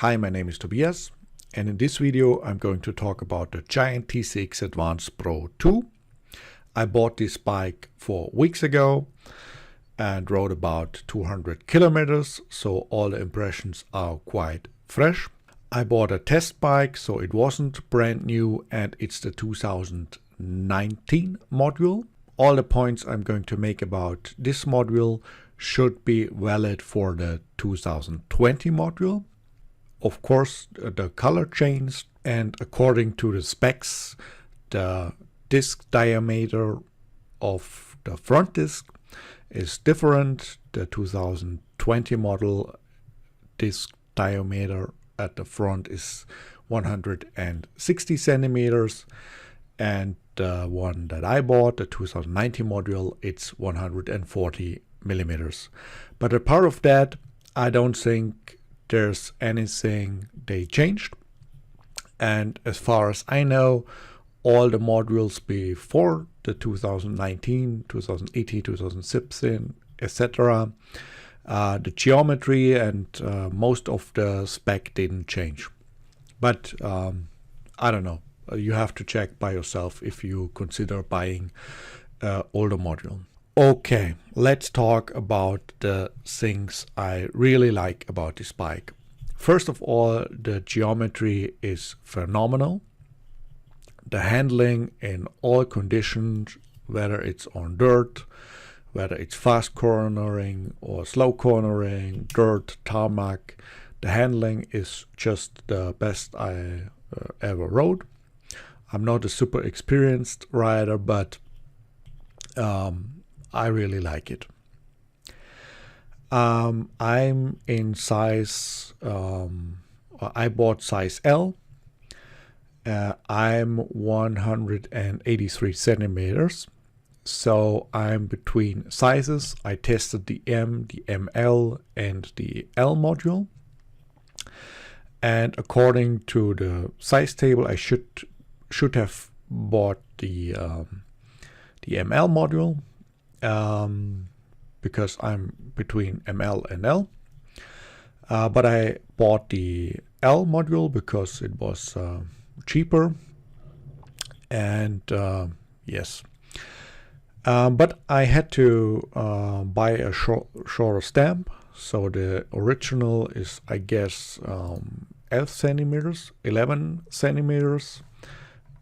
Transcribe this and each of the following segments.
Hi, my name is Tobias, and in this video I'm going to talk about the Giant TCX Advanced Pro 2. I bought this bike 4 weeks ago and rode about 200 kilometers, so all the impressions are quite fresh. I bought a test bike, so it wasn't brand new, and it's the 2019 module. All the points I'm going to make about this module should be valid for the 2020 module. Of course, the color changed, and according to the specs, the disc diameter of the front disc is different. The 2020 model disc diameter at the front is 160 centimeters, and the one that I bought, the 2019 module, it's 140 millimeters. But a part of that, I don't think there's anything they changed. And as far as I know, all the modules before the 2019, 2018, 2016, etc., the geometry and most of the spec didn't change. But I don't know. You have to check by yourself if you consider buying older module. Okay, let's talk about the things I really like about this bike. First of all, the geometry is phenomenal. The handling in all conditions, whether it's on dirt, whether it's fast cornering or slow cornering, dirt, tarmac, the handling is just the best I ever rode. I'm not a super experienced rider, but I really like it. I'm in size, I bought size L. I'm 183 centimeters, so I'm between sizes. I tested the M, the ML, and the L module. And according to the size table, I should have bought the ML module. Because I'm between ML and L, but I bought the L module because it was cheaper, and yes, but I had to buy a shorter stamp, so the original is, I guess, 11 centimeters,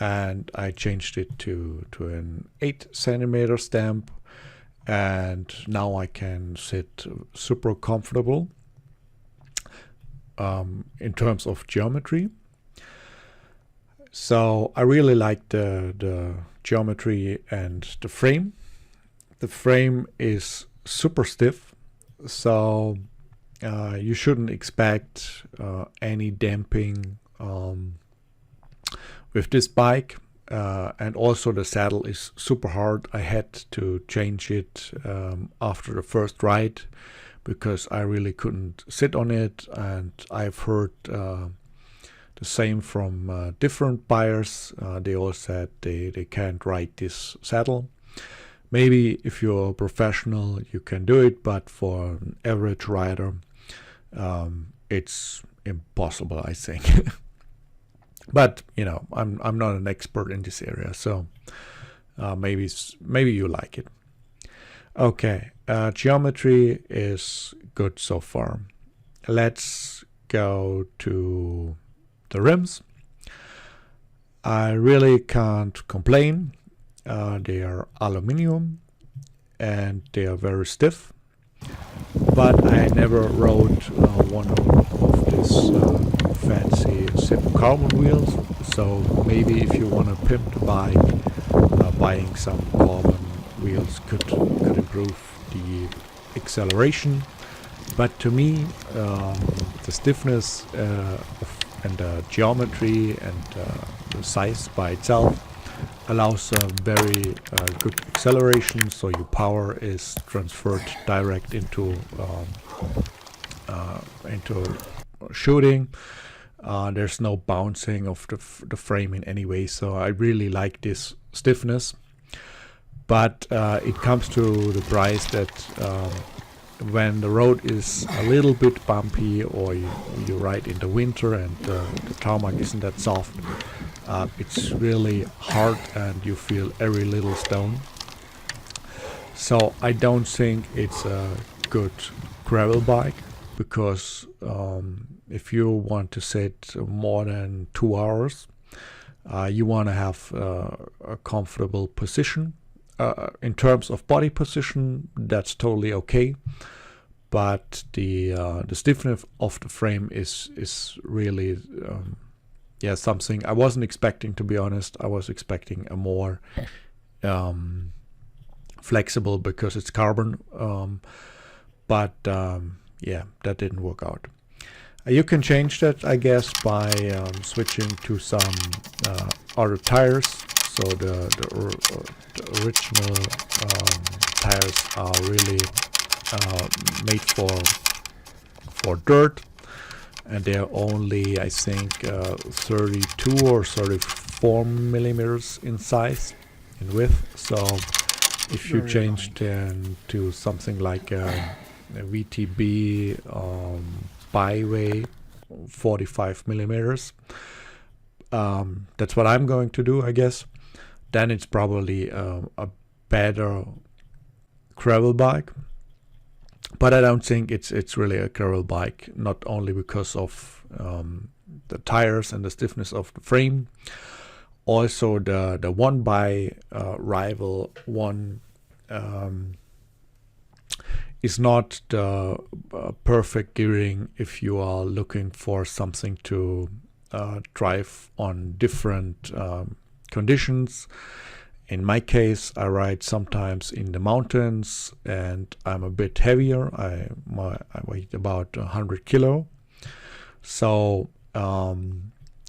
and I changed it to an 8 centimeter stamp. And now I can sit super comfortable in terms of geometry. So I really like the geometry and the frame. The frame is super stiff, so you shouldn't expect any damping with this bike. And also the saddle is super hard. I had to change it after the first ride because I really couldn't sit on it, and I've heard the same from different buyers. They all said they can't ride this saddle. Maybe if you're a professional you can do it, but for an average rider it's impossible, I think. But you know, I'm not an expert in this area, so maybe you like it. Okay, geometry is good so far. Let's go to the rims. I really can't complain. They are aluminum and they are very stiff. But I never rode one of this fancy simple carbon wheels, so maybe if you want to pimp the bike, buying some carbon wheels could improve the acceleration. But to me, the stiffness and the geometry and the size by itself allows a very good acceleration, so your power is transferred direct into shooting. There's no bouncing of the frame in any way, so I really like this stiffness. But it comes to the price that when the road is a little bit bumpy, or you ride in the winter and the tarmac isn't that soft, it's really hard and you feel every little stone. So I don't think it's a good gravel bike, because if you want to sit more than 2 hours, you want to have a comfortable position. In terms of body position, that's totally okay, but the stiffness of the frame is really something I wasn't expecting, to be honest. I was expecting a more flexible, because it's carbon, but that didn't work out. You can change that, I guess, by switching to some other tires. So the original tires are really made for dirt, and they're only, I think, 32 or 34 millimeters in size, in width. So if you change then to something like a VTB Byway 45 millimeters, that's what I'm going to do, I guess. Then it's probably a better gravel bike. But I don't think it's really a gravel bike, not only because of the tires and the stiffness of the frame. Also the one by rival one is not the perfect gearing if you are looking for something to drive on different conditions. In my case, I ride sometimes in the mountains and I'm a bit heavier. I weigh about 100 kilo. So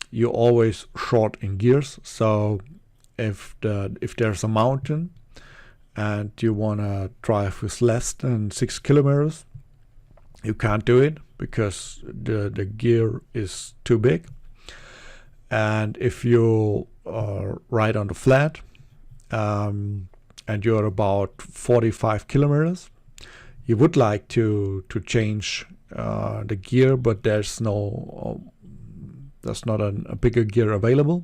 you're always short in gears. So if there's a mountain and you want to drive with less than 6 kilometers, you can't do it because the gear is too big. And if you ride on the flat, and you're about 45 kilometers, you would like to change the gear, but there's not a bigger gear available.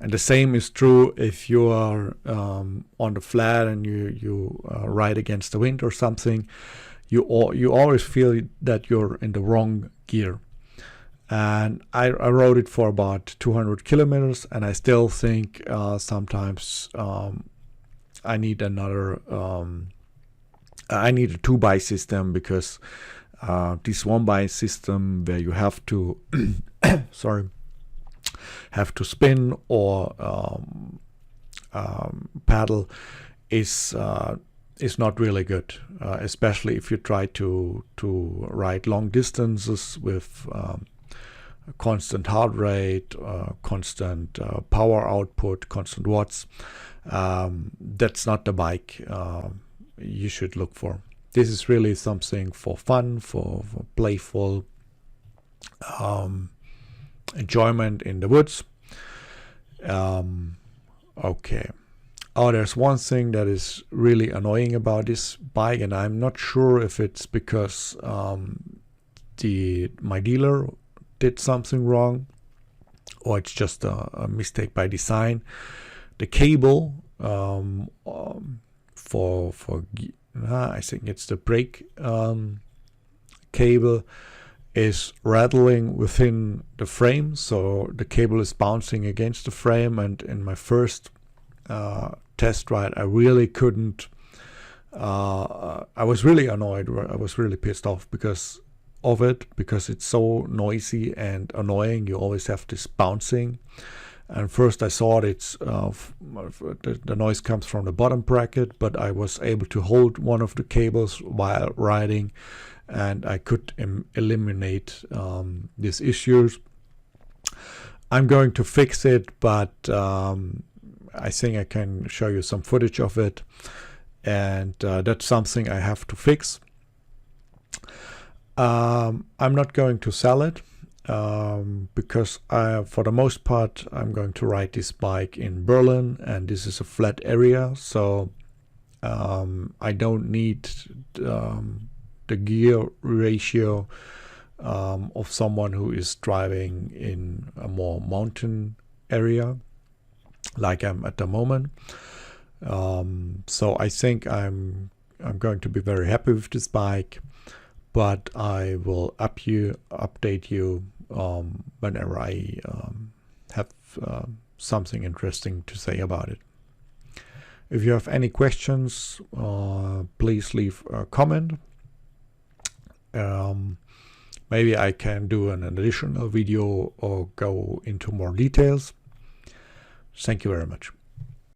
And the same is true if you are on the flat and you ride against the wind or something. You always feel that you're in the wrong gear. And I rode it for about 200 kilometers, and I still think sometimes I need another. I need a 2x system, because this 1x system where you have to have to spin or paddle is not really good, especially if you try to ride long distances with constant heart rate, constant power output, constant watts. That's not the bike you should look for. This is really something for fun, for playful enjoyment in the woods. Okay. Oh, there's one thing that is really annoying about this bike, and I'm not sure if it's because my dealer did something wrong or it's just a mistake by design. The cable for I think it's the brake cable is rattling within the frame, so the cable is bouncing against the frame. And in my first test ride, I really couldn't. I was really annoyed. I was really pissed off because of it, because it's so noisy and annoying. You always have this bouncing. And first I thought it's the noise comes from the bottom bracket, but I was able to hold one of the cables while riding, and I could eliminate these issues. I'm going to fix it, but I think I can show you some footage of it, and that's something I have to fix. I'm not going to sell it because for the most part I'm going to ride this bike in Berlin, and this is a flat area, so I don't need the gear ratio of someone who is driving in a more mountain area like I'm at the moment. So I think I'm going to be very happy with this bike, but I will update you whenever I have something interesting to say about it. If you have any questions, please leave a comment. Maybe I can do an additional video or go into more details. Thank you very much.